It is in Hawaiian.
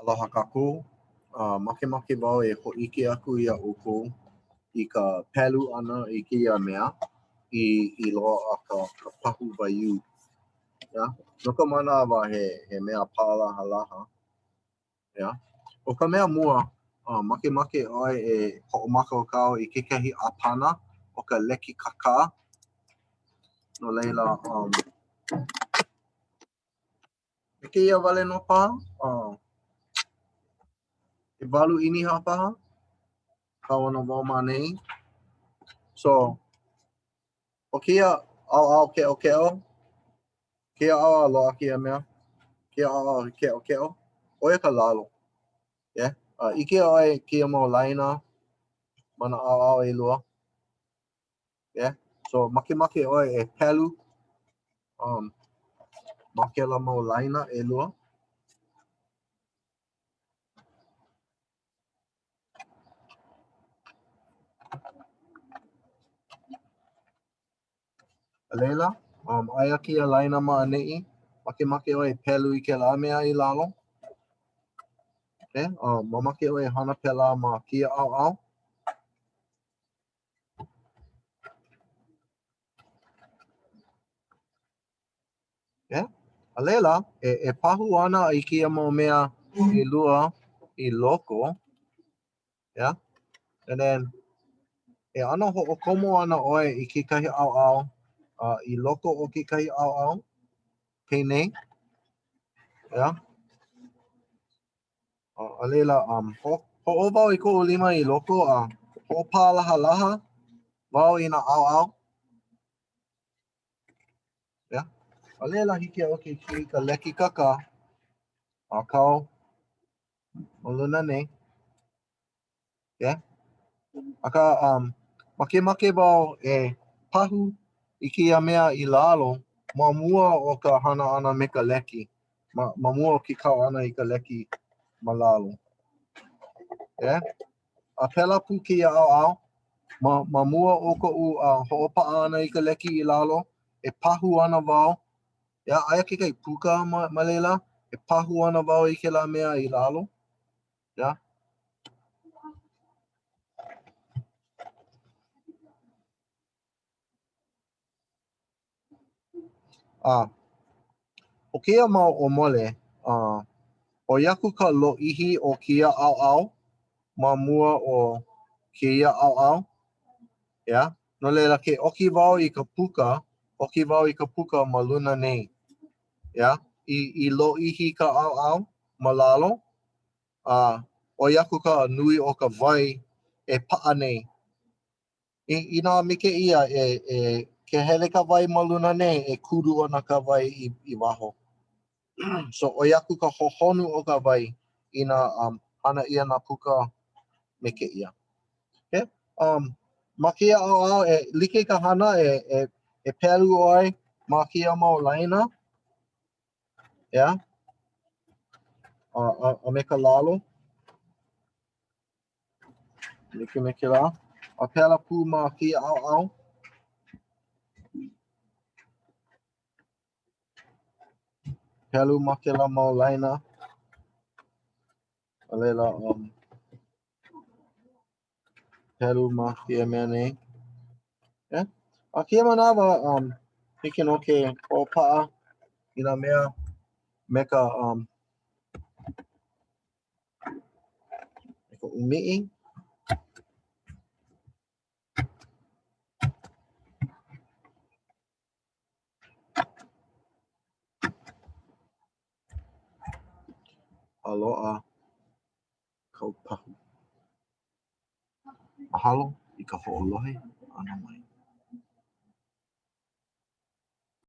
Aloha kākou. Makemake wau e hoʻike aku ia ʻoukou I ka pelu ʻana I kēia mea I loaʻa ka pahu waiū. Yeah? No ka manawa he mea pālahalaha. Yeah? O ka mea mua, makemake ʻoe e hoʻomākaukau I kekahi ʻāpana o ka leki kakā. No laila, me kēia wale no paha? E walu ʻiniha paha? Kauana wau manei. So, o kēia ʻaoʻao keʻokeʻo, kēia ʻaoʻao loaʻa kēia mea, kēia ʻaoʻao keʻokeʻo, ʻoia ka lalo. Yeah? ʻIke ʻoe kēia mau laina ma nā ʻaoʻao ʻelua. Yeah? So, makemake ʻoe e pelu ma kēla mau laina ʻelua. A leila, aia kēia laina maʻaneʻi, makemake ʻoe e pelu I kēlā mea I lalo. Okay? Mamake ʻoe e hana pēlā ma kēia ʻaoʻao. Yeah? A leila, e pahu ana I kēia mau mea ʻelua I loko. Yeah? And then, e ana hoʻokomo ana ʻoe I kekahi ʻaoʻao, I loko o kekahi ʻaoʻao, pei nei. Yeah? A leila, hoʻo wau I koʻu lima I loko, hoʻopālahalaha wau I nā ʻaoʻao. Yeah? A leila hiki au ke kī ka leki kaka, a kau, o luna nei. Yeah? Aka, makemake wau e pahu I kēia mea I lalo, ma mua o ka hana ʻana me ka leki. Ma mua o ke kau ʻana I ka leki ma lalo. Yeah? A pēlā pū kēia ʻaoʻao, ma mua o koʻu hoʻopaʻa ʻana I ka leki I lalo, e pahu ana wau. Yeah? Aia kekahi puka ma leila, e pahu ana wau I kēlā mea I lalo. Yeah? O kēia mau ʻomole, ʻoiaku ka lōʻihi o kēia ʻaoʻao ma mua o kēia ʻaoʻao. Yeah? No leila ke ʻoki wau I ka puka, ʻoki wau I ka puka ma luna nei. Yeah? I lōʻihi ka ʻaoʻao ma lalo. ʻoiaku ka nui o ka wai e paʻa nei. Inā mikeʻia ke hele ka wai ma luna nei e kuru ana ka wai I waho. So ʻoiaku ka hohonu o ka wai I nā hana ʻia nā puka me keʻia. Okay? Ma kēia ʻaoʻao e like ka hana e pelu ʻoe ma kēia mau laina. Yeah? A me ka lalo. Like me ke la. A pēlā pū ma kēia ʻaoʻao. Pelu ma kēlā mau laina. A leila, pelu ma kēia mea nei. Yeah? A kēia manawa, hiki no ke hoʻopaʻa I nā mea me ka umiʻi. Aloha kau pahu. Mahalo I ka hoʻolohe. ʻAno mai.